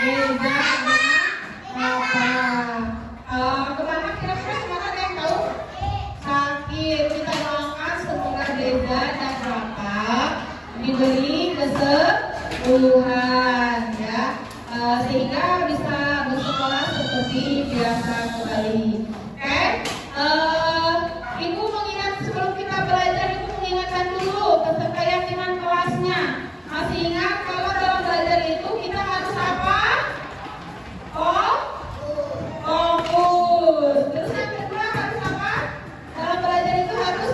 Meja dan apa? Kemana kira-kira kemana ada yang tahu? Sakit. Kita doakan semoga Reza dan Bapak diberi kesembuhan ya, sehingga bisa bersekolah seperti biasa kembali. Oke? Ibu mengingat sebelum kita belajar, Ibu mengingatkan dulu keyakinan kelasnya. Masih ingat kalau dalam belajar itu kita harus apa? Fokus. Terus yang kedua harus apa? Dalam belajar itu harus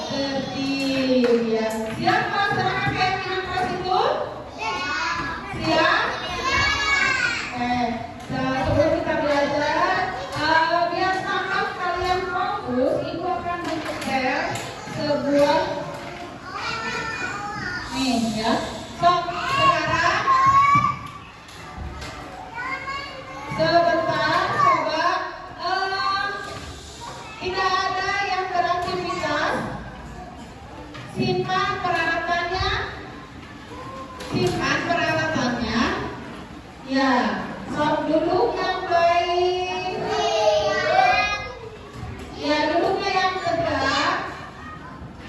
tertib ya. Siap melaksanakan keyakinan kelas itu? Siap? Sebelum kita belajar, biar sangat kalian fokus, Ibu akan men-share sebuah ya. So, sekarang sebentar coba tidak ada yang beraktivitas. Simpan peralatannya. Ya, sok duduk yang baik. Ya, duduknya yang tegak.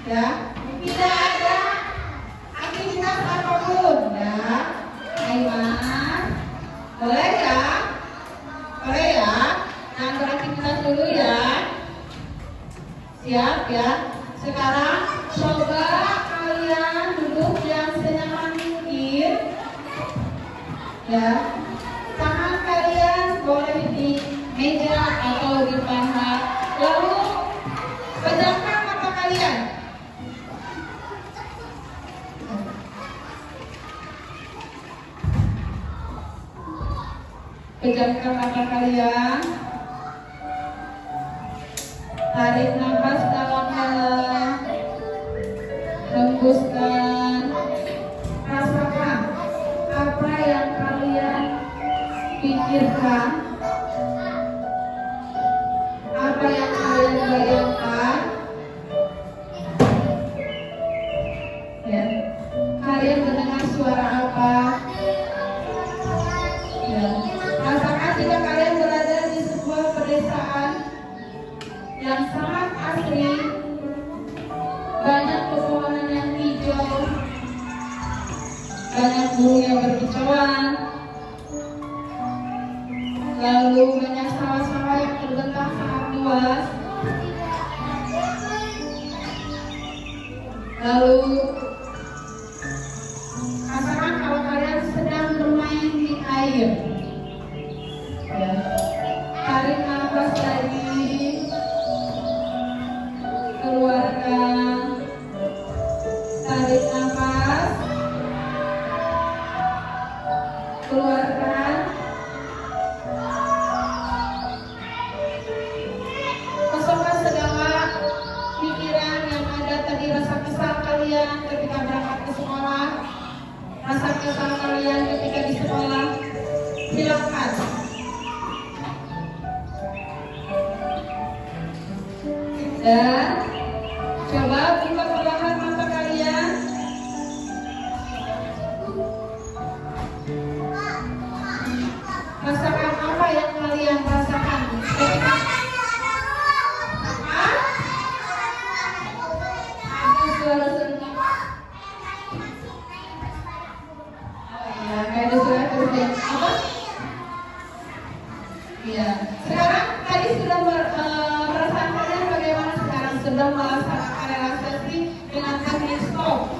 Ya, tidak ada aktivitas apapun ya. Mas, boleh ya? Boleh ya? Jangan beraktivitas dulu ya. Siap ya? Sekarang coba kalian duduk yang senyaman mungkin ya. Tangan kalian boleh di meja atau di paha. Lalu pejamkan mata kalian. Pejamkan mata kalian. Tarik nafas dalam-dalam. Hembuskan. Rasakan apa yang kalian pikirkan, apa yang kalian bayangkan. Ya. Kalian mendengar suara apa? Ya. Rasakan jika kalian berada di sebuah pedesaan yang sangat asri, banyak pepohonan yang hijau, banyak burung yang berkicauan, lalu banyak sawah-sawah yang terbentang sangat luas, lalu rasakan kalau kalian sedang bermain di air. Ya. Tarik nafas lagi, keluarkan, tarik nafas, keluarkan, kosongkan segala pikiran yang ada tadi, rasa kesal kalian ketika berangkat ke sekolah, rasa kesal kalian ketika di sekolah, silakan. Dan coba buka perlahan mata kalian. Rasakan apa yang kalian rasakan ketika suara senyum. Ya, kayak ada suara terus apa? Iya. Sekarang tadi sudah perasaan kalian bagaimana sekarang? Sudah melaksanakan relaksasi dengan teknik stop.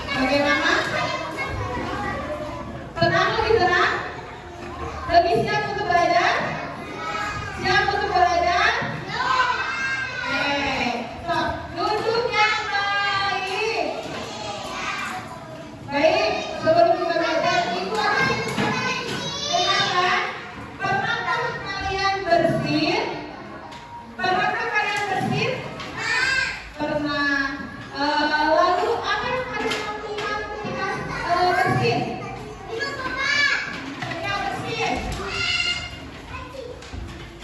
Bagaimana? Tenang, lebih tenang? Lebih siap untuk belajar? Siap untuk belajar? Stop. Duduk yang baik. Baik, sebelum kita belajar, itu apa sih? Dengarkan. Pernahkah kalian bersin? Pernahkah kalian bersin? Pernah. Lalu apa yang kalian lakukan ketika bersin? Ketika bersin.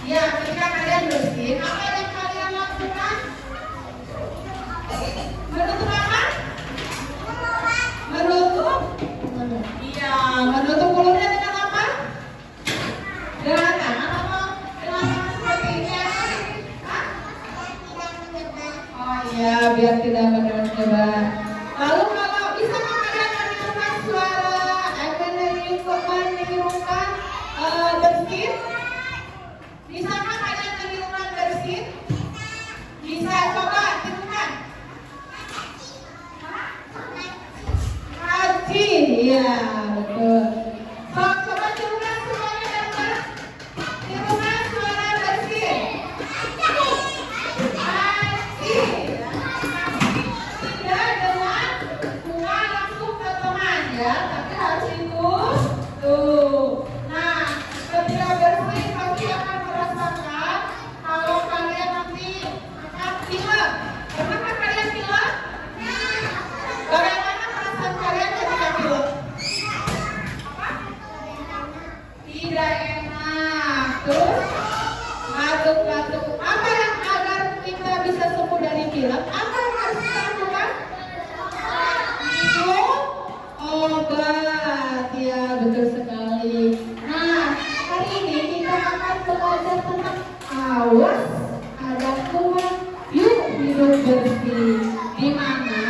Ya, ketika kalian bersin, apa yang kalian lakukan? Menutup apa? Menutup film, apa yang harus kita lakukan? Minum obat, ya betul sekali. Nah, hari ini kita akan belajar tentang awas ada kuman, yuk hidup bersih. Di mana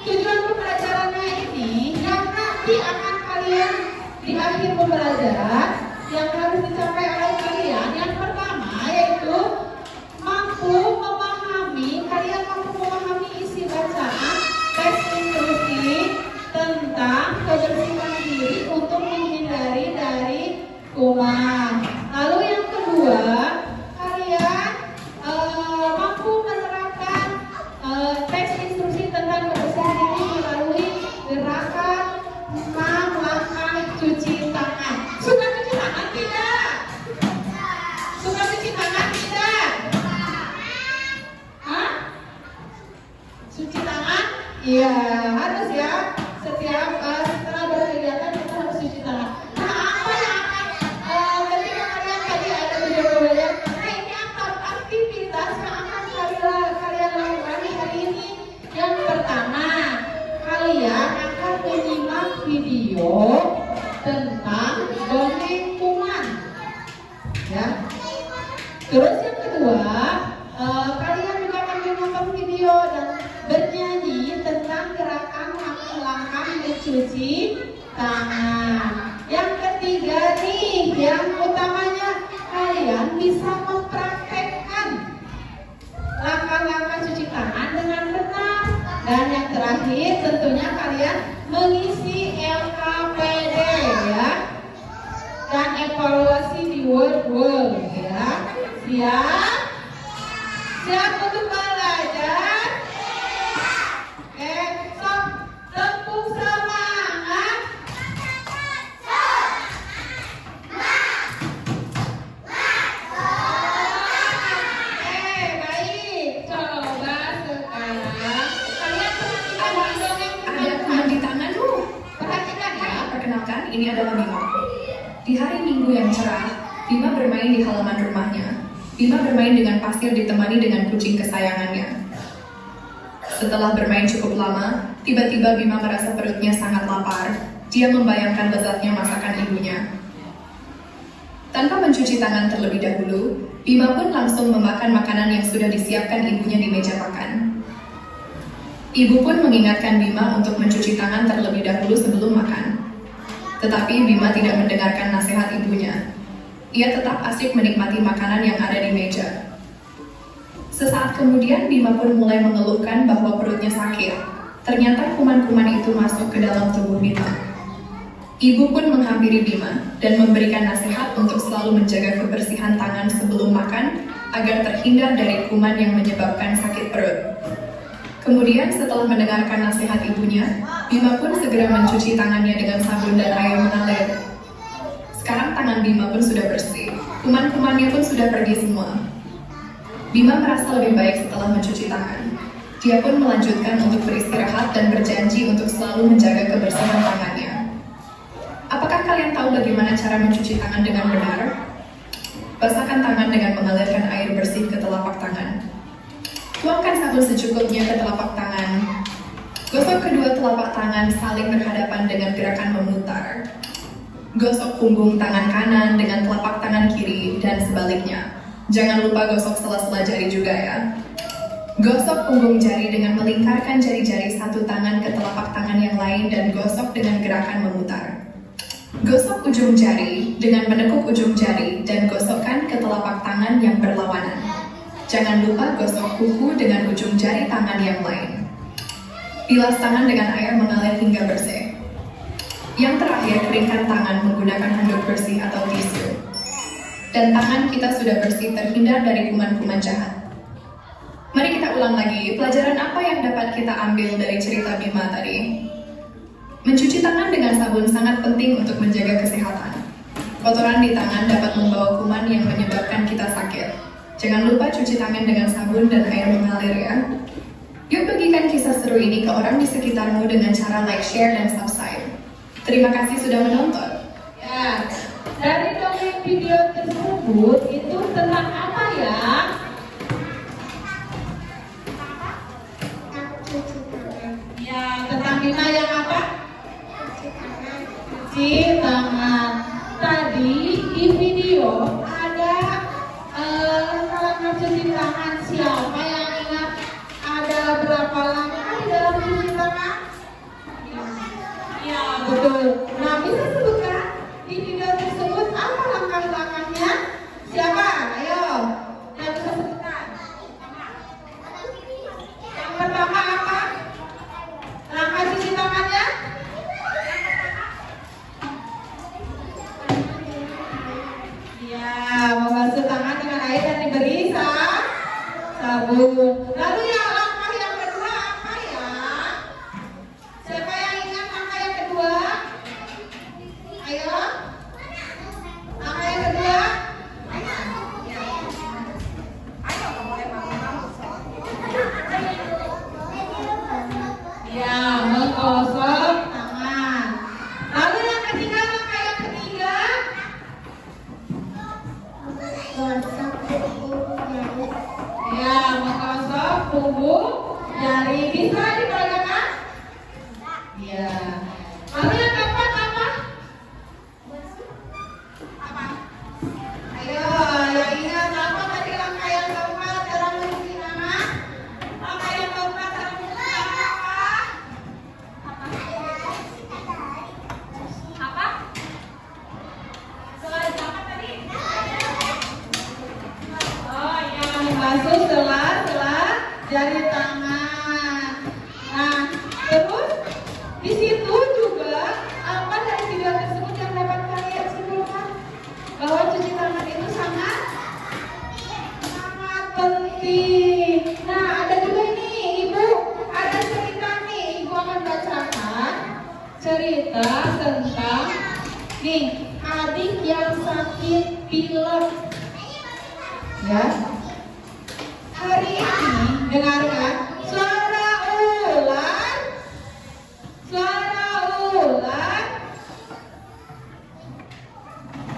tujuan pembelajarannya ini yang nanti akan kalian di akhir pembelajaran yang harus dicapai oleh kalian. Yang pertama yaitu kalian mampu memahami isi bacaan teks instruksi tentang kebersihan diri untuk menghindari dari kuman. Lalu yang kedua, kalian mampu menerapkan teks instruksi tentang kebersihan diri melalui gerakan 6 langkah cuci tangan. Suka cuci tangan tidak? Suka cuci tangan tidak? Hah? Cuci tangan? Iya, harus ya. Setiap setelah berkegiatan kita harus cuci tangan. Nah, apa yang akan ketika kalian tadi ada tujuan, nah ini aktivitas yang akan kalian lakukan hari ini. Yang pertama, kalian akan menyimak video tentang dongeng kuman. Ya. Terus yang kedua, kalian juga akan menonton video dan bernyanyi tentang gerakan langkah mencuci tangan. Yang ketiga nih, yang utamanya kalian bisa mempraktekkan langkah-langkah cuci tangan dengan benar. Dan yang terakhir tentunya kalian mengisi LKPD ya. Dan evaluasi di Word ya. Siap? Siap untuk belajar? Sok tepuk semangat. Baik. Coba sekarang kalian perhatikan dongeng ada kuman di tanganmu. Perhatikan ya. Perkenalkan, ini adalah Bima. Di hari Minggu yang cerah, Bima bermain di halaman rumahnya. Bima bermain dengan pasir ditemani dengan kucing kesayangannya. Setelah bermain cukup lama, tiba-tiba Bima merasa perutnya sangat lapar. Dia membayangkan lezatnya masakan ibunya. Tanpa mencuci tangan terlebih dahulu, Bima pun langsung memakan makanan yang sudah disiapkan ibunya di meja makan. Ibu pun mengingatkan Bima untuk mencuci tangan terlebih dahulu sebelum makan. Tetapi Bima tidak mendengarkan nasihat ibunya. Ia tetap asyik menikmati makanan yang ada di meja. Sesaat kemudian Bima pun mulai mengeluhkan bahwa perutnya sakit. Ternyata kuman-kuman itu masuk ke dalam tubuh Bima. Ibu pun menghampiri Bima dan memberikan nasihat untuk selalu menjaga kebersihan tangan sebelum makan agar terhindar dari kuman yang menyebabkan sakit perut. Kemudian setelah mendengarkan nasihat ibunya, Bima pun segera mencuci tangannya dengan sabun dan air mengalir. Sekarang tangan Bima pun sudah bersih, kuman-kumannya pun sudah pergi semua. Bima merasa lebih baik setelah mencuci tangan. Dia pun melanjutkan untuk beristirahat dan berjanji untuk selalu menjaga kebersihan tangannya. Apakah kalian tahu bagaimana cara mencuci tangan dengan benar? Basahkan tangan dengan mengalirkan air bersih ke telapak tangan. Tuangkan sabun secukupnya ke telapak tangan. Gosok kedua telapak tangan saling berhadapan dengan gerakan memutar. Gosok punggung tangan kanan dengan telapak tangan kiri dan sebaliknya. Jangan lupa gosok sela-sela jari juga ya. Gosok punggung jari dengan melingkarkan jari-jari satu tangan ke telapak tangan yang lain dan gosok dengan gerakan memutar. Gosok ujung jari dengan menekuk ujung jari dan gosokkan ke telapak tangan yang berlawanan. Jangan lupa gosok kuku dengan ujung jari tangan yang lain. Bilas tangan dengan air mengalir hingga bersih. Yang terakhir, keringkan tangan menggunakan handuk bersih atau tisu. Dan tangan kita sudah bersih terhindar dari kuman-kuman jahat. Mari kita ulang lagi, pelajaran apa yang dapat kita ambil dari cerita Bima tadi? Mencuci tangan dengan sabun sangat penting untuk menjaga kesehatan. Kotoran di tangan dapat membawa kuman yang menyebabkan kita sakit. Jangan lupa cuci tangan dengan sabun dan air mengalir ya. Yuk bagikan kisah seru ini ke orang di sekitarmu dengan cara like, share, dan subscribe. Terima kasih sudah menonton. Ya, dari dongeng video tersebut itu tentang apa ya? Dina yang apa? Cuci tangan. Tadi di video ada langkah cuci tangan. Siapa yang ingat ada berapa langkah di dalam cuci tangan? Ya, betul. Nah, bisa sebutkan di video tersebut apa langkah-langkahnya? Siapa? Ayo, yang bisa sebutkan. Yang pertama apa? Langkah cuci tangannya? Ya, membasuh tangan dengan air dan diberi sabun. Lalu langkah yang kedua apa ya? Siapa yang ingat langkah yang kedua? Ayo. Langkah yang kedua? Ya, menggosok tangan. Lalu yang ketiga, langkah yang ketiga? Ya, menggosok punggung jari. Bisa diperagakan? Ya. Lalu yang keempat apa? Apa? Ayo, yang ingat apa tadi langkah yang keempat dalam mencuci tangan? Langkah yang keempat dalam mencuci tangan apa? Apa? Selain apa tadi? Oh ya, membasuh sela-sela jari tangan. Nah, terus di situ juga apa dari video tersebut yang dapat kalian simpulkan bahwa cuci tangan itu sangat penting. Nah, ada juga ini ibu, ada cerita nih, ibu akan bacakan cerita tentang nih adik yang sakit pilek. Ya, hari ini dengarkan suara ular.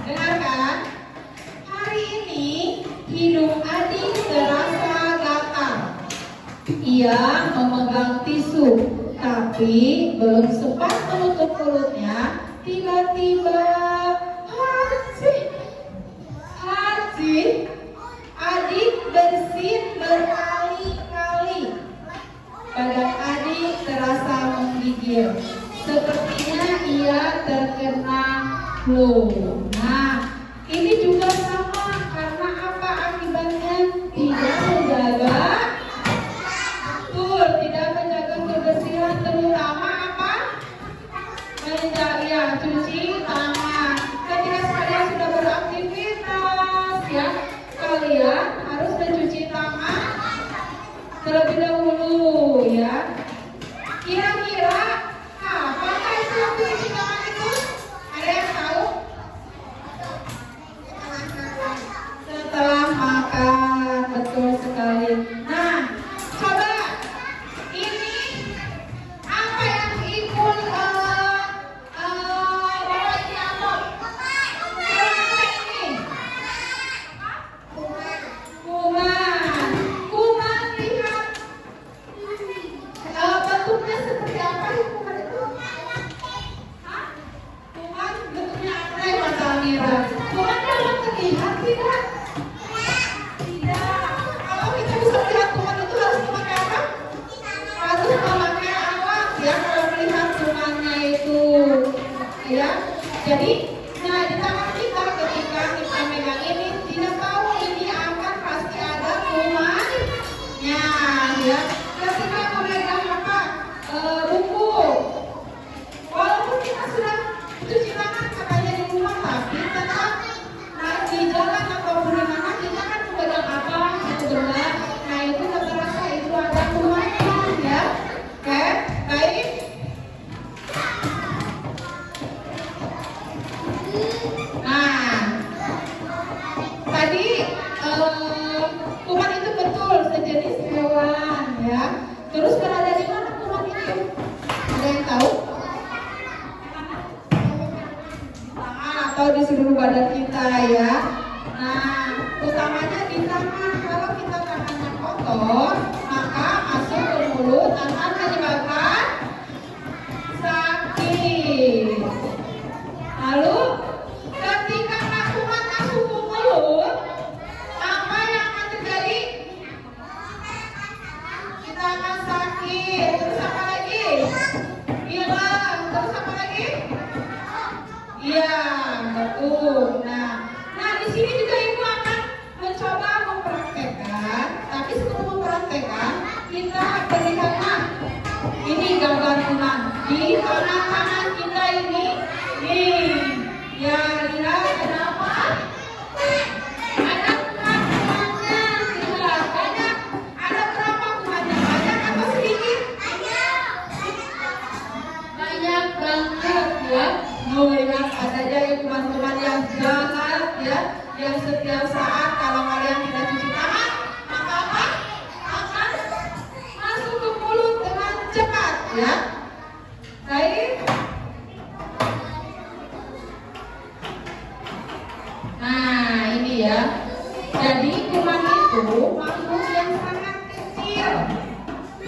Dengarkan. Hari ini hidung adik terasa gatal. Ia memegang tisu, tapi belum sempat menutup mulutnya, tiba-tiba Haji, adik bersin berkali-kali. Badan adik terasa menggigil. Sepertinya ia terkena flu. Nah, ini juga sama karena apa akibatnya? Tidak menjaga, betul, tidak menjaga kebersihan, terutama apa? Menjaga cuci tangan. Ketika kalian sudah beraktivitas, ya, kalian harus mencuci tangan terlebih dahulu, ya. Kira-kira apakah itu cuci tangan itu? Ada yang tahu? Setelah makan, betul sekali. Nah, coba ini apa yang ibu bawa ini apa? Apa ini? Kuman lihat bentuknya seperti apa kuman itu? Hah? Kuman bentuknya apa ya Mas Almira? Kuman dapat terlihat tidak? Tidak. Kalau kita bisa melihat kuman itu harus memakai apa? Harus memakai alat ya kalau melihat kumannya itu. Ya. Jadi, nah di tangan kita ketika kita megang ini tidak tahu ini akan pasti ada kumannya, ya. Ketika memegang apa? Buku. Walaupun kita sudah cuci tangan katanya di rumah, tapi tetap di jalan ataupun di mana kita kan memegang apa? Itu benar. Nah itu terasa itu ada kumannya, ya. Oke, baik. Nah, tadi kuman itu betul sejenis hewan, ya. Terus berada di mana kuman itu? Ada yang tahu? Tangan atau di seluruh badan kita, ya. Nah, utamanya di tangan. Kalau kita tangannya kotor, maka masuk ke mulut akan menyebabkan Lalu ketika melakukan suku mulut, apa yang akan terjadi? Kita akan sakit. Terus apa lagi? Hilang. Terus apa lagi? Iya, betul. Nah di sini juga ibu akan mencoba mempraktekkan. Tapi sebelum mempraktekkan, kita perlihatkan. Ini gambar tunang di tangan kita ini. Nih, ya lihat ada apa? Ada kuman-kumannya, tidak banyak. Ada berapa kumannya? Banyak atau sedikit? Banyak banget ya. Oh ya, ada aja yang kuman-kuman yang jahat ya, yang setiap saat kalau kalian tidak cuci tangan, maka apa? Akan masuk ke mulut dengan cepat ya. Baik. Nah ini ya. Jadi kuman itu makhluk yang sangat kecil,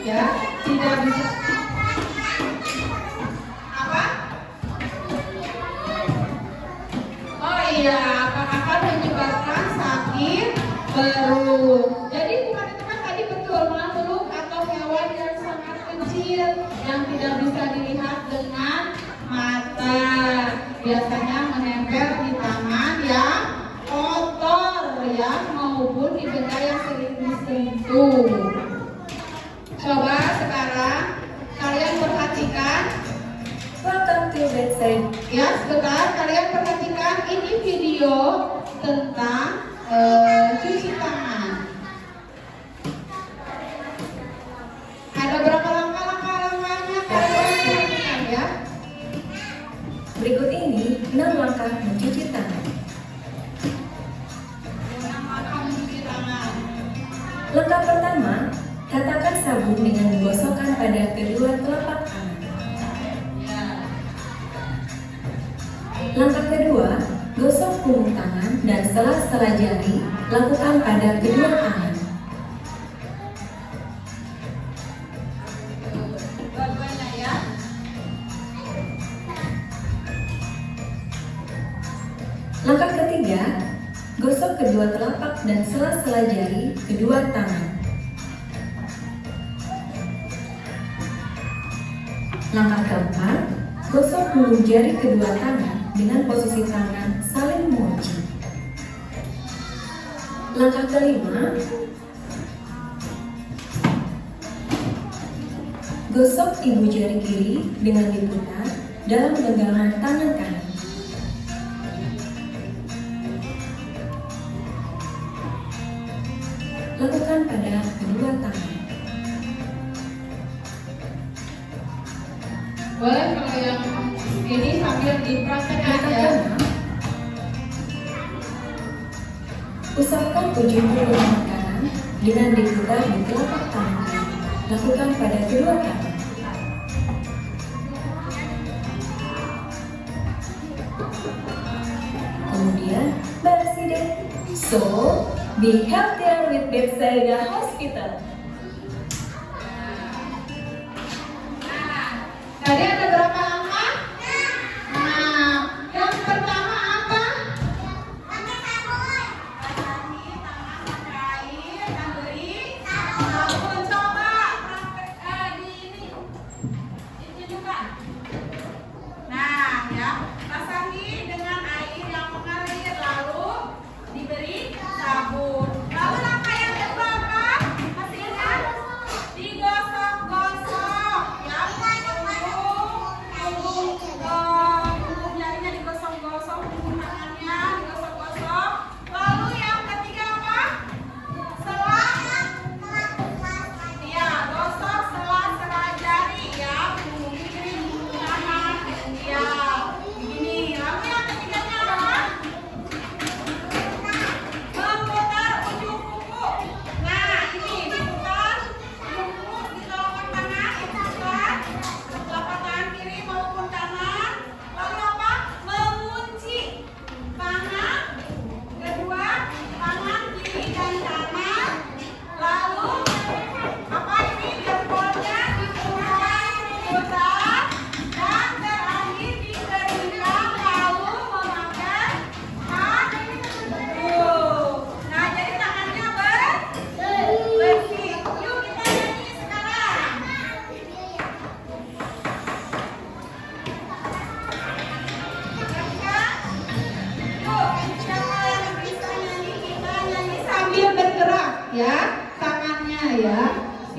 ya, tidak bisa. Apa? Oh iya, akan menyebabkan sakit perut. Jadi kuman itu kan tadi betul makhluk atau hewan yang sangat kecil yang tidak bisa dilihat dengan mata. Biasanya menempel di tangan yang kotor ya, maupun di benda yang sering disentuh. Coba sekarang kalian perhatikan. Welcome to website. Ya, sebentar kalian perhatikan ini video tentang cuci tangan. Ada berapa langkah-langkahnya kalian perhatikan ya? Berikut ini 6 langkah mencuci tangan. Langkah mencuci tangan. Langkah pertama, ratakan sabun dengan menggosokkan pada kedua telapak tangan. Ya. Langkah kedua, gosok punggung tangan dan sela-sela jari lakukan pada kedua tangan. Dua-duanya ya. Langkah ketiga, gosok kedua telapak dan sela-sela jari kedua tangan. Langkah keempat, gosok punggung jari kedua tangan dengan posisi tangan saling mengunci. Langkah kelima, gosok ibu jari kiri dengan diputar dalam genggaman tangan kanan. Lakukan pada kedua tangan. Boleh kalau yang ini sambil dipraktekkan Langkah ya. keenam, usapkan ujung punggung tangan kanan dengan diputar di telapak tangan. Lakukan pada kedua tangan. Kemudian bersih deh. So, be healthier with Bethsaida Hospital. Tadi ada berapa langkah? Nah, yang pertama apa? Tangan pakai air dan beri sabun. Coba ditunjukkan. Nah, ya, basahi dengan air yang mengalir lalu diberi sabun. Lalu langkah yang kedua apa? Masih ingat? Digosok-gosok ya, punggung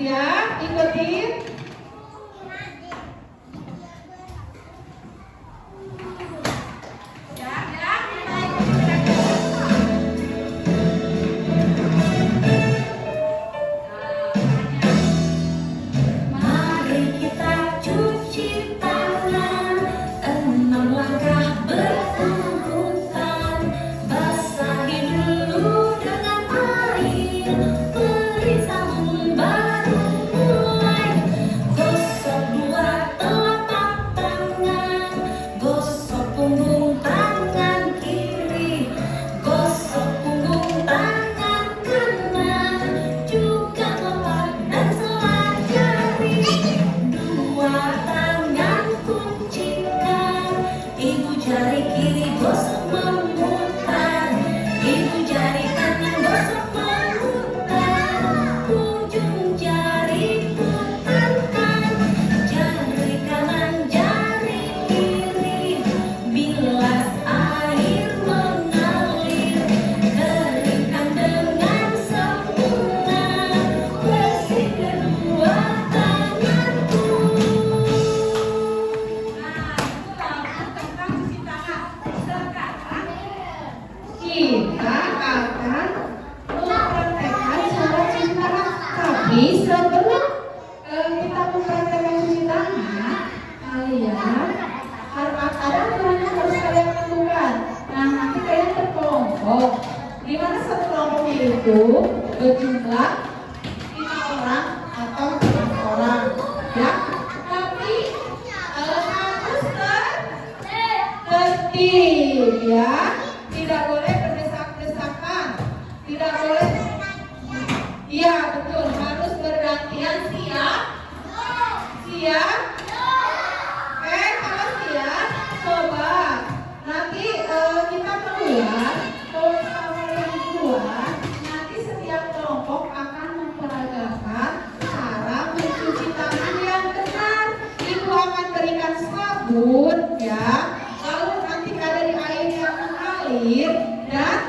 Siap? Ikutin. Mari kita cuci tangan, 6 langkah berurutan. Basahi dulu dengan air, beri sabun baru mulai. Gosok 2 telapak tangan, gosok punggung tangan kiri, gosok punggung tangan kanan, juga telapak dan selah jari. 2 tangan kuncikan, ibu jari kiri gosok memutar, ibu jari kanan gosok memutar, ujung jari putarkan, jari kanan jari kiri, bilas air mengalir, keringkan dengan sempurna, bersih kedua tanganku. Kita akan mempraktekkan cara cuci tangan. Tapi sebelum kita mempraktekkan cuci tangan, kalian harus ada aturan yang harus kalian lakukan. Nah, nanti kalian berkelompok. Di mana satu kelompoknya itu berjumlah 5 orang atau 6 orang, ya. Tapi harus tertib, ya. Tidak boleh berdesak-desakan, tidak boleh. Iya betul, harus bergantian. Siap? Siap? Kalau siap, coba nanti kita keluar. Kalau sama yang keluar, nanti setiap kelompok akan memperagakan cara mencuci tangan yang benar. Ibu akan berikan sabun, ya. Lalu nanti dari air yang mengalir, dan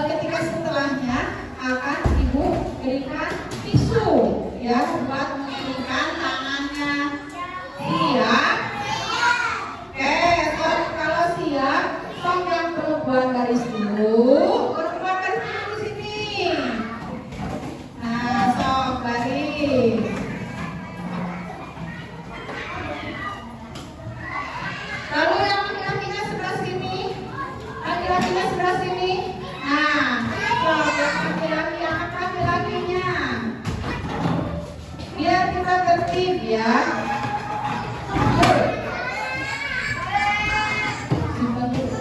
ketika setelahnya akan ibu berikan tisu, ya, buat mengeringkan tangannya. Siap? Oke, kalau siap, sok yang perempuan baris dulu. Perempuan baris dulu di sini. Nah, sok baris. Lalu yang laki-lakinya sebelah sini, laki-lakinya sebelah sini. Nah, sok yang laki-laki, anak laki-lakinya. Biar kita tertib, ya. Simpan dulu.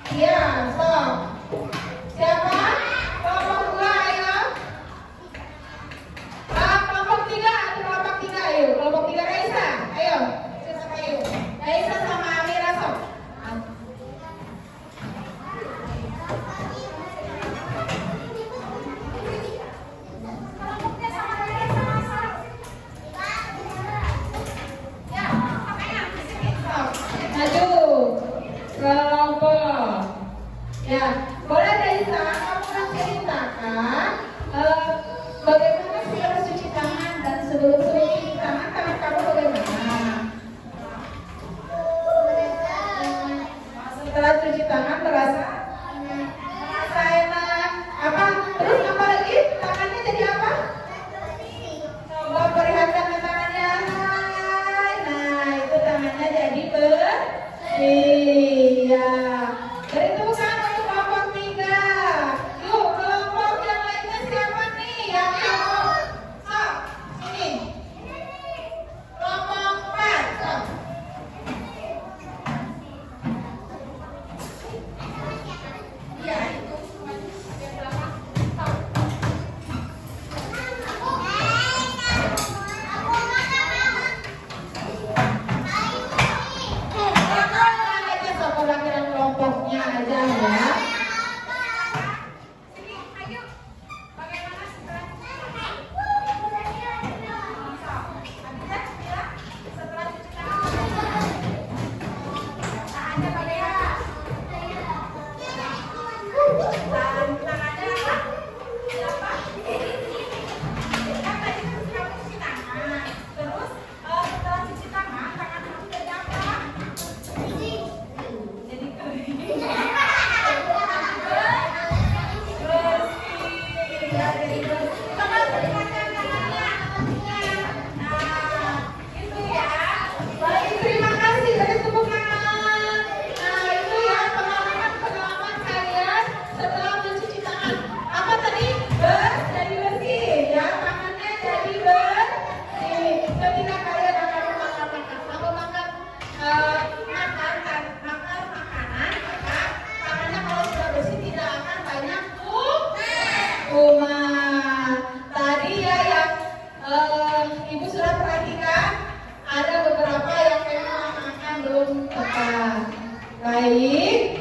Iya, sok. Siapa? Kelompok 2, ayo. Kelompok 3, kelompok 3, ayo. Kelompok 3, Raisa, ayo. Ayo. Raisa sama Amira, sok. Maju. Kelompok. Ya, boleh Raisa, kamu kan ceritakan bagaimana sih harus cuci tangan dan sebelum cuci tangan kamu bagaimana? Setelah cuci tangan merasa enak. Apa? Terus apa lagi? Tangannya jadi apa? Coba perlihatkan ke tangannya. Nah, itu tangannya jadi bersih. Ya. Beri tepuk tangan untuk kelompok 3. Yuk, kelompok yang lainnya siapa nih? Yang mau? Sok, sini. Kelompok 4, sok. Iya, itu. Yang belakang. Sok. Kelompoknya aja ya. Baik, terima kasih. Beri tepuk tangan. Nah, itu ya pengalaman kalian setelah mencuci tangan. Apa tadi? Jadi bersih. Ya, tangannya jadi bersih. Ketika kalian akan makan makanan, maka tangannya kalau sudah bersih tidak akan banyak kuman. Tadi ya yang Ibu sudah perhatikan ada beberapa yang memang makan belum tepat. Baik.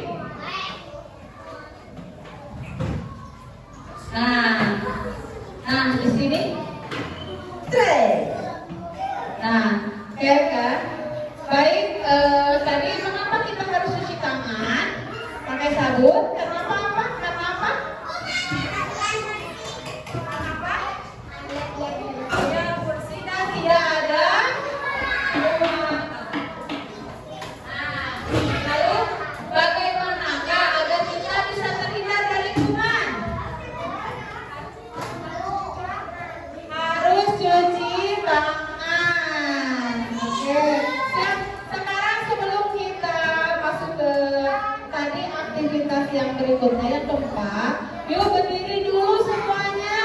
Nah di sini. Nah, ya kan? Baik. Tadi mengapa kita harus cuci tangan pakai sabun? Karena apa? Karena apa? Tidak ada kuman. Lalu bagaimanakah agar kita bisa terhindar dari kuman? Harus cuci tangan. Oke. Sekarang sebelum kita masuk ke tadi aktivitas yang berikutnya yang keempat, yuk berdiri dulu semuanya.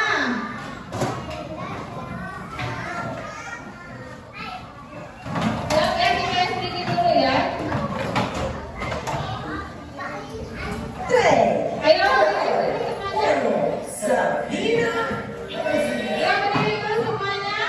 Sedikit dulu ya. Ayo, ya berdiri dulu semuanya.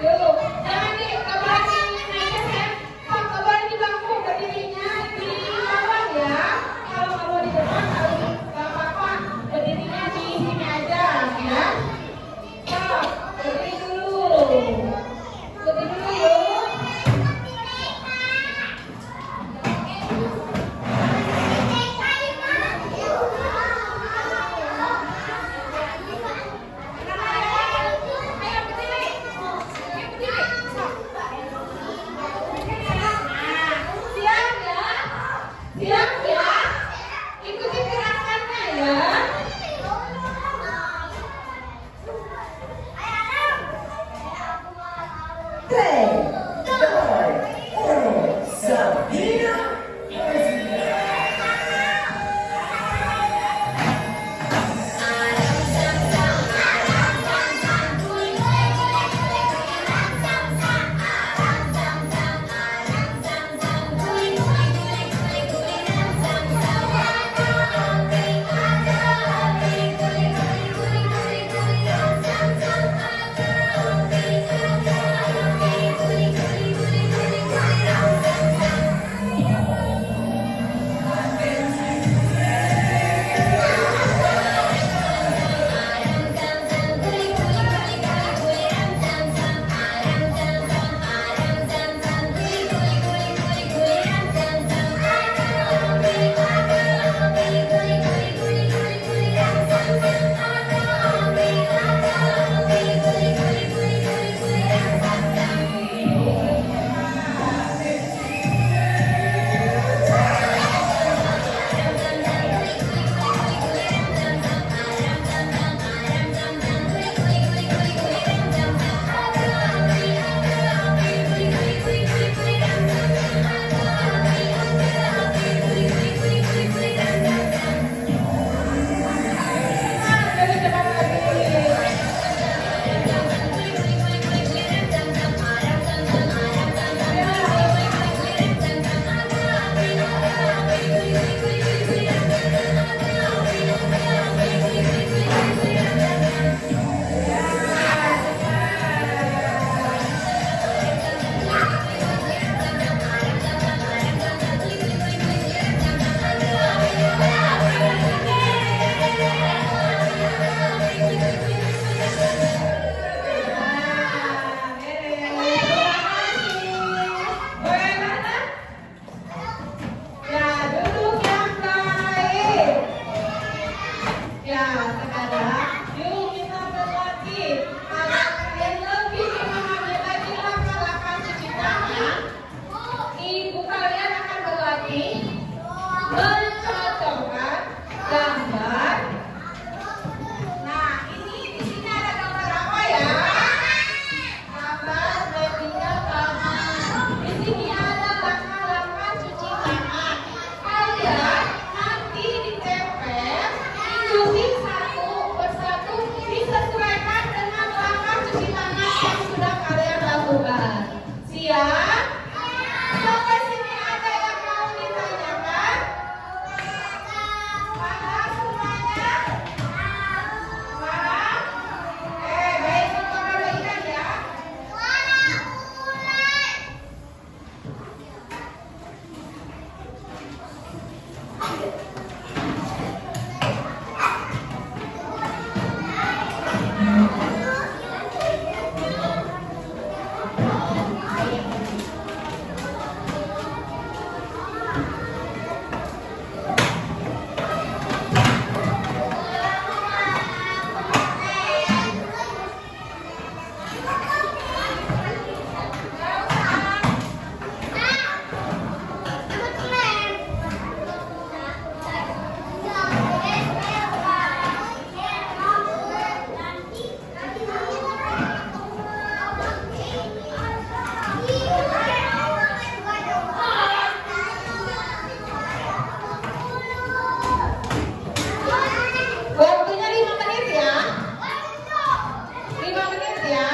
Yuk, jangan di kabar ini naik ya. Kabar di bangku berdirinya di bawah ya. Kalau kamu di depan harus nggak apa-apa. Berdirinya di sini aja ya. Berdiri dulu. Berdiri dulu yuk. sekarang yuk kita berlatih. Kalau kalian lebih memahami lagi langkah-langkah cuci tangan, ibu kalian akan berlatih mencocokkan gambar. Nah, ini di sini ada gambar apa ya? Gambar replika tangan. Di sini ada langkah-langkah cuci tangan. Kalian nanti ditempel, dicuci satu persatu, disesuaikan dengan langkah cuci tangan yang sudah kalian lakukan. Siap? Sampai sini ada yang mau ditanyakan? Paham semuanya? Paham? Baik, kita perhatikan ya. Waktunya 5 menit ya. 5 menit ya.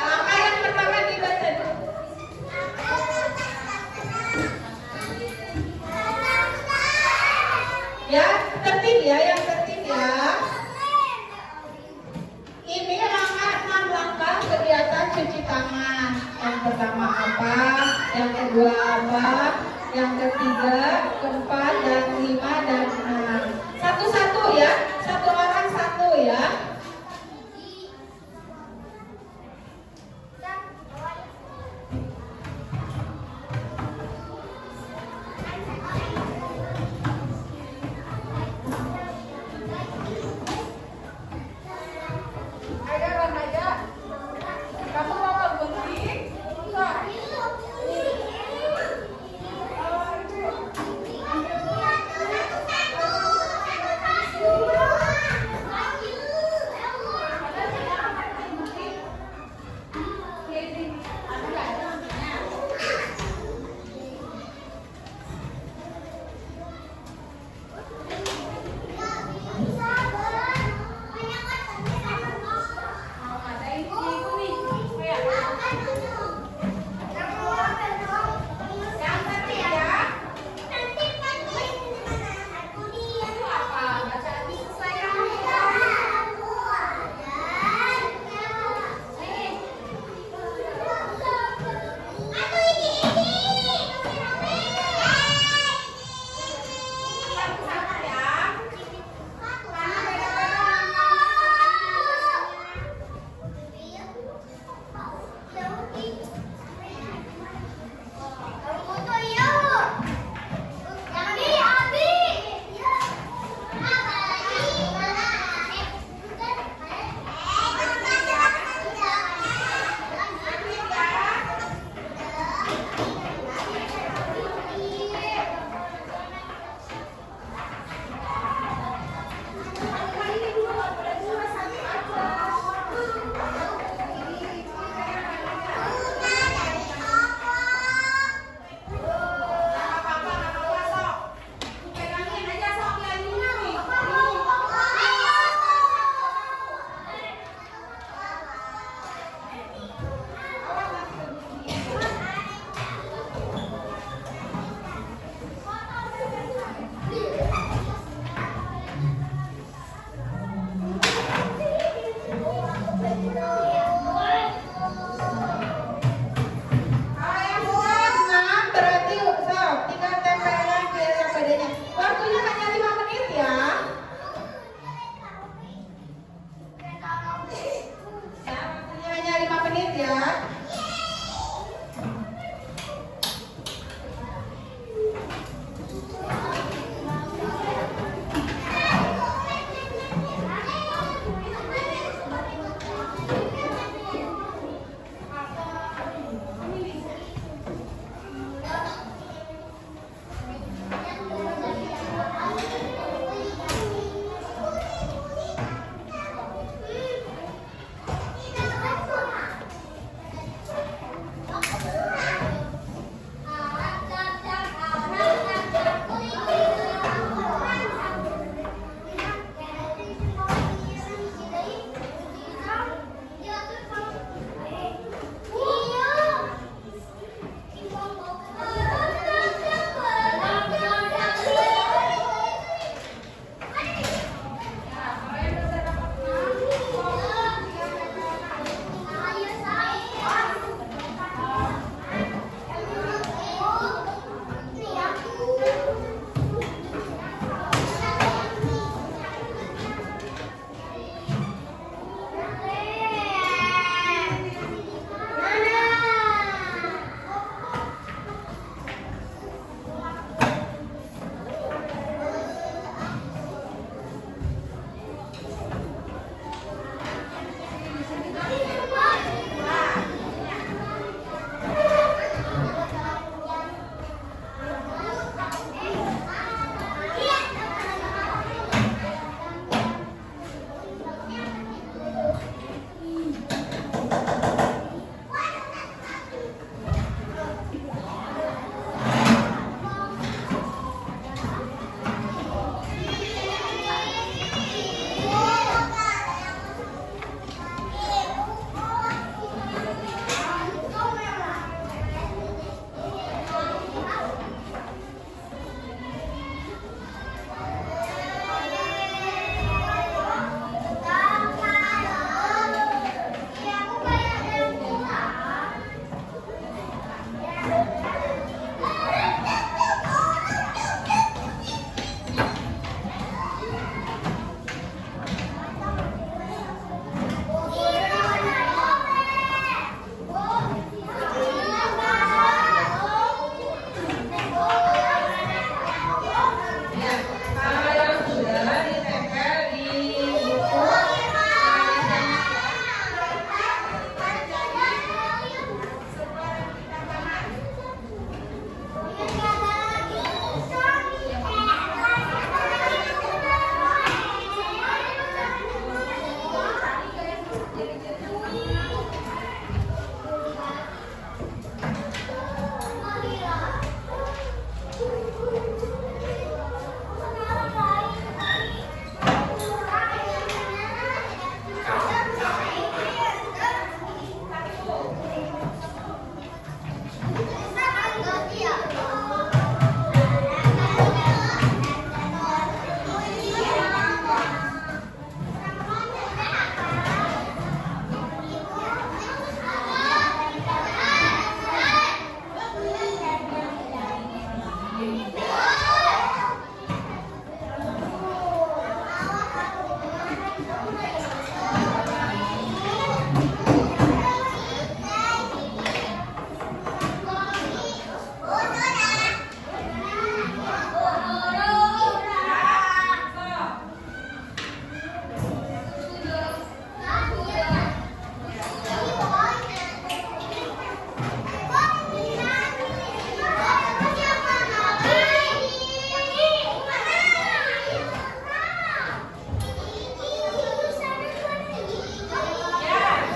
Langkah yang pertama dibaca dulu. Ya, tertib ya, yang tertib ya. Ini langkah 6 langkah kegiatan cuci tangan. Yang pertama apa? Yang kedua apa? Yang ketiga, keempat, dan 5, dan 6. Satu-satu ya, satu orang satu ya. Ada remaja, kamu mau gunting? Enggak.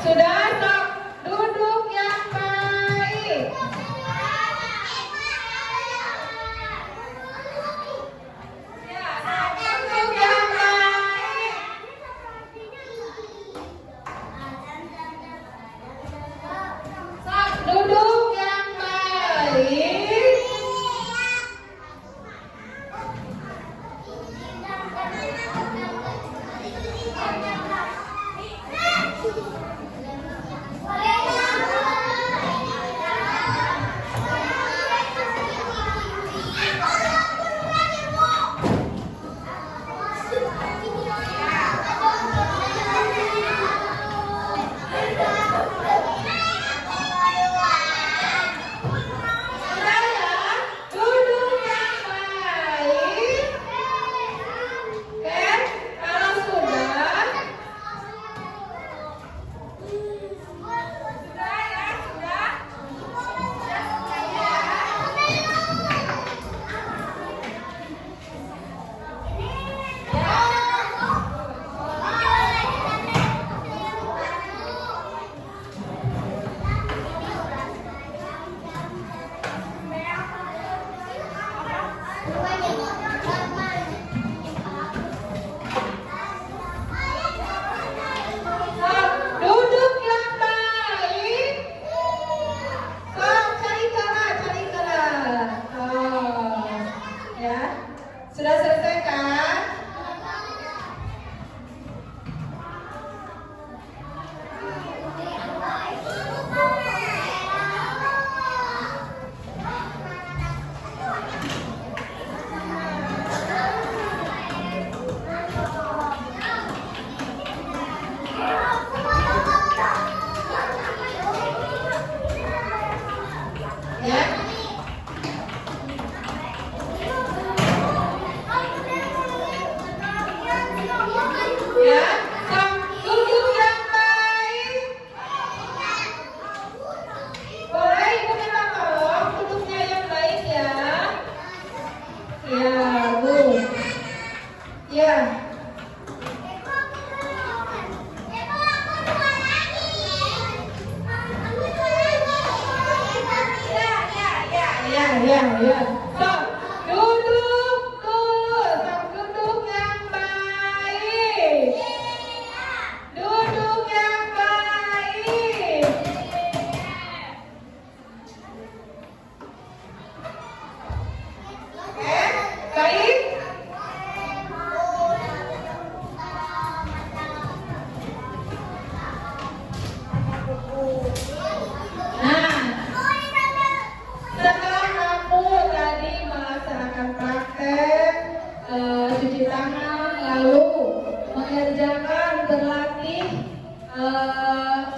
Sudah, sok duduk yang baik. Duduk yang baik. Sok duduk yang baik. Sudah ya, duduk yang baik. Oke, kalau sudah. Sudah ya, sudah. Sok duduk yang baik. Sok cari celah. Oh, ya. Sudah selesai kan? Ya. Ya, sok duduk yang baik. Boleh ibu minta tolong duduknya yang baik ya. Ya, Bu. Ya. Ya. Sok duduk dulu. Sok duduk yang baik. Duduk yang baik. Oke, baik. Nah, setelah kamu tadi melaksanakan praktek cuci tangan, lalu mengerjakan berlatih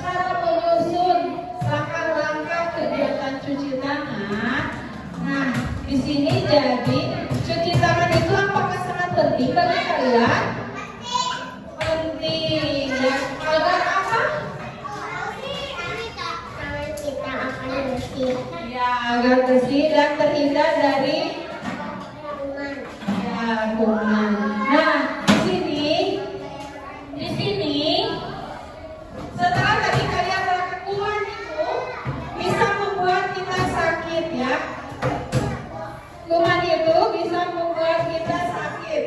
cara menyusun langkah-langkah kegiatan cuci tangan. Nah, di sini jadi cuci tangan itu apakah sangat penting bagi kalian? Penting. Ya, agar apa? Ya, agar bersih dan terhindar dari ya, kuman. Nah, di sini setelah tadi kalian melakukan kuman itu bisa membuat kita sakit ya. Kuman itu bisa membuat kita sakit.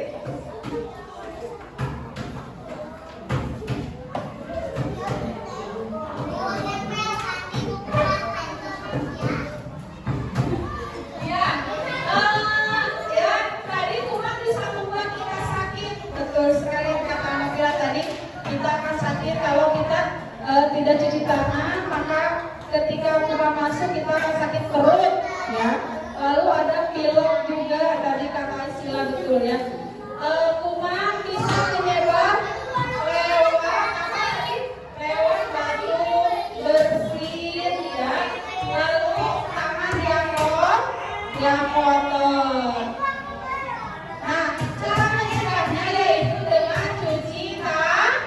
Ya, tadi kuman bisa membuat kita sakit. Betul sekali kata Nabila tadi. Kita akan sakit kalau kita tidak cuci tangan, maka ketika kuman masuk kita akan sakit perut, ya. Lalu ada pilek juga. betul ya. Kuman bisa menyebar lewat batu bersin ya. Lalu tangan yang kotor. Nah, cara mencegahnya yaitu dengan cuci tangan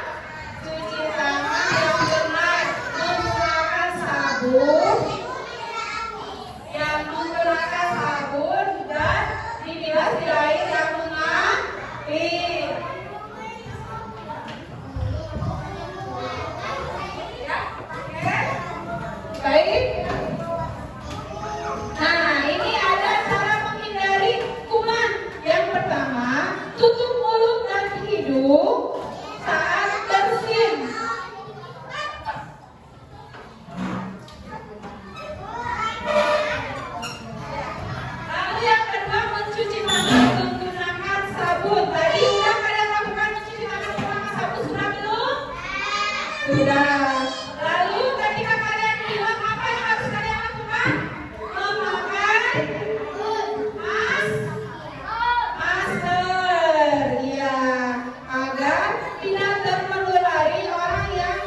yang benar, menggunakan sabun dan dibilas di air yang mengalir. Ya, oke. Baik. Nah, ini ada cara menghindari kuman. Yang pertama, tutup mulut dan hidung saat bersin. Lalu yang kedua, mencuci tangan menggunakan sabun. Tadi sudah kalian lakukan mencuci tangan menggunakan sabun, sudah belum? Sudah. Lalu ketika kalian bilang apa yang harus kalian lakukan? Memakai masker, ya, agar tidak terpelulari orang yang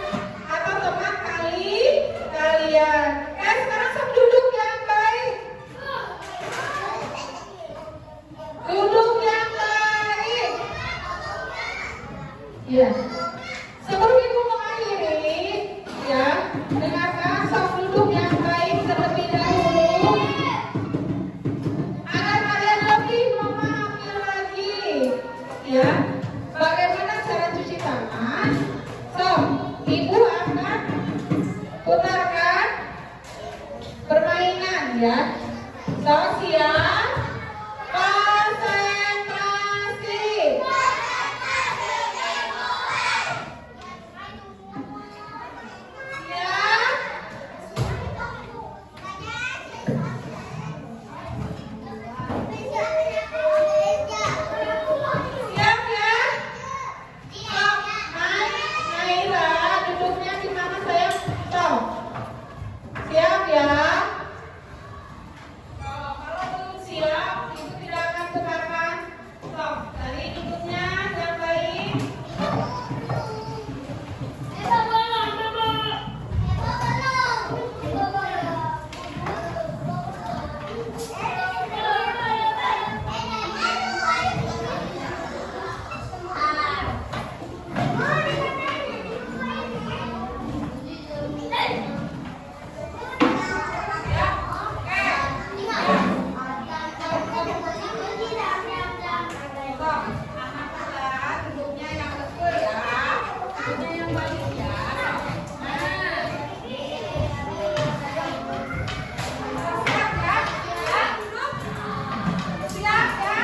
atau teman kalian. Sekarang sok duduk yang baik. Duduk yang baik. Ya. Sebelum ibu mengakhiri, ya, dengarkan sok duduk yang baik terlebih dahulu. Agar kalian lebih memahami lagi, ya, bagaimana cara cuci tangan. So, ibu akan putarkan permainan, ya. So, siap, konsentrasi. Siap ya? Stop. Naira, duduknya di mana sayang? Stop. Siap ya? Kalau belum siap, ibu tidak akan tekankan. Stop. Tadi duduknya yang baik. Duduknya yang betul ya. Duduknya yang baik ya. Siap ya? Siap ya?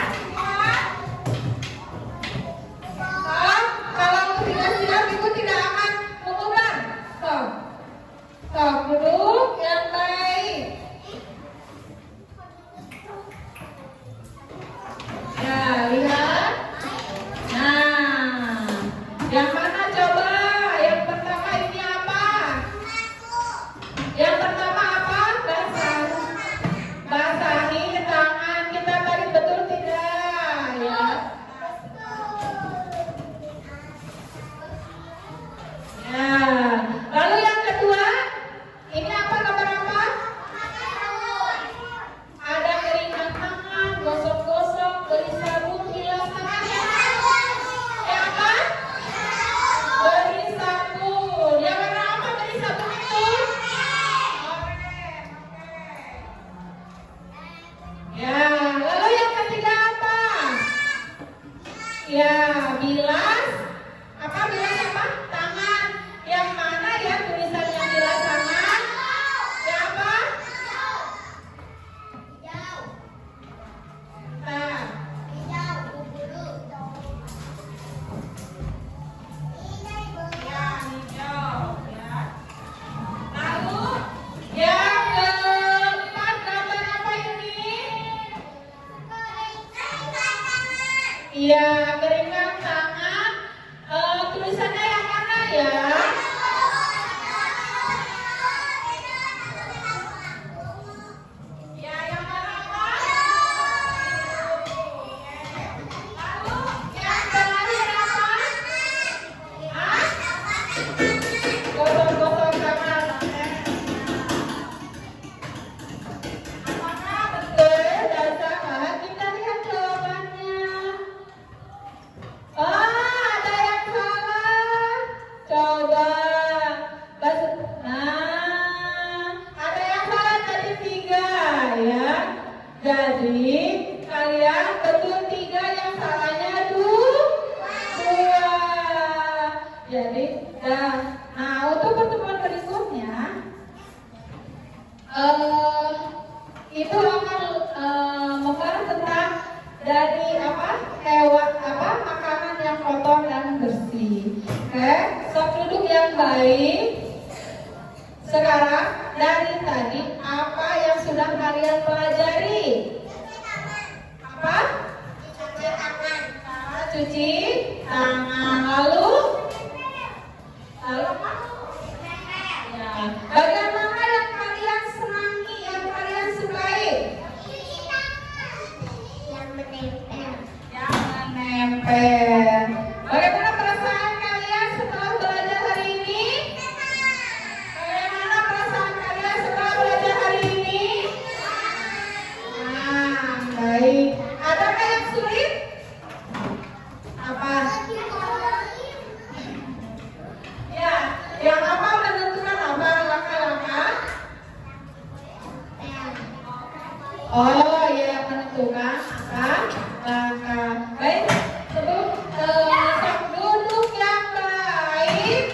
Stop. Kalau tidak siap, ibu tidak akan mengubah. Stop. Stop. Duduk yang baik. Ya, lihat. Nah, yang mana coba? Yang pertama ini apa? Yang pertama apa? Basahi tangan kita tadi, betul tidak? Ya. Ya. Lalu yang kedua, ini apa, gambar apa? Ada keringat tangan, gosok-gosok, beri sabun, bilas tangannya. Apa? Beri sabun. Yang warna apa beri sabun itu? Oranye. Ya, lalu yang ketiga apa? Ya, bilas. Apa bilas apa? Tangan. Yang mana ya tulisannya bilas tangan? Ya apa? Nah. Ya, hijau ya. Lalu yang keempat, gambar apa ini? Iya, keringat tangan. Tulisannya yang mana ya? Ya, yang mana apa? Ya. Nah, untuk pertemuan berikutnya itu akan membahas tentang dari makanan yang kotor dan bersih. Oke, sok duduk yang baik. Sekarang dari tadi apa yang sudah kalian pelajari? Apa? Cuci tangan. Lalu apa? Ya. Bagaimana yang kalian senangi, yang kalian sukai? Yang menempel. Bagaimana perasaan kalian setelah belajar hari ini? Bagaimana perasaan kalian setelah belajar hari ini? Nah, baik. Adakah yang sulit? Apa? Ya, yang apa menentukan apa langkah-langkah? Oh, ya menentukan apa langkah. Baik, sebelum sok duduk yang baik.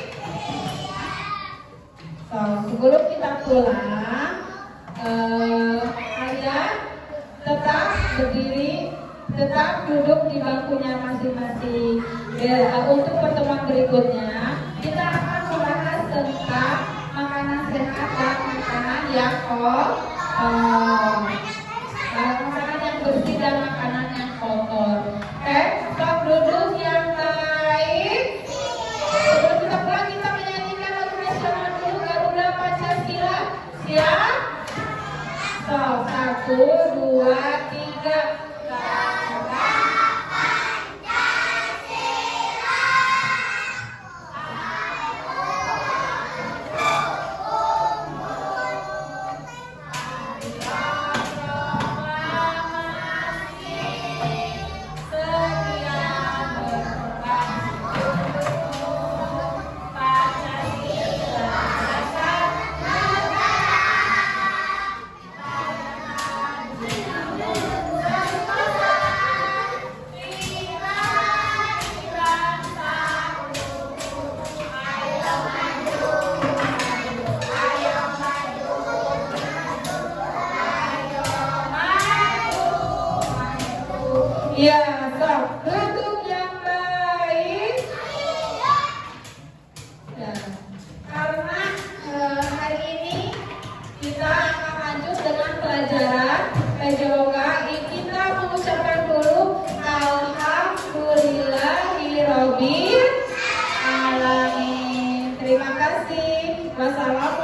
So, sebelum kita pulang, kalian tetap berdiri, tetap duduk di bangkunya masing-masing. Untuk pertemuan berikutnya, kita akan membahas tentang makanan sehat dan makanan yang makanan yang bersih dan makanan yang kotor. Oke, stop duduk yang baik. Sebelum kita pulang, kita menyanyikan lagu nasional dulu, Garuda Pancasila. Siap? Stop, 1, 2, 3. Ya, stop. Duduk yang baik. Ya. Karena hari ini kita akan lanjut dengan pelajaran PJOK. Kita mengucapkan dulu Alhamdulillahirobbil alamin. Terima kasih. Wassalamualaikum.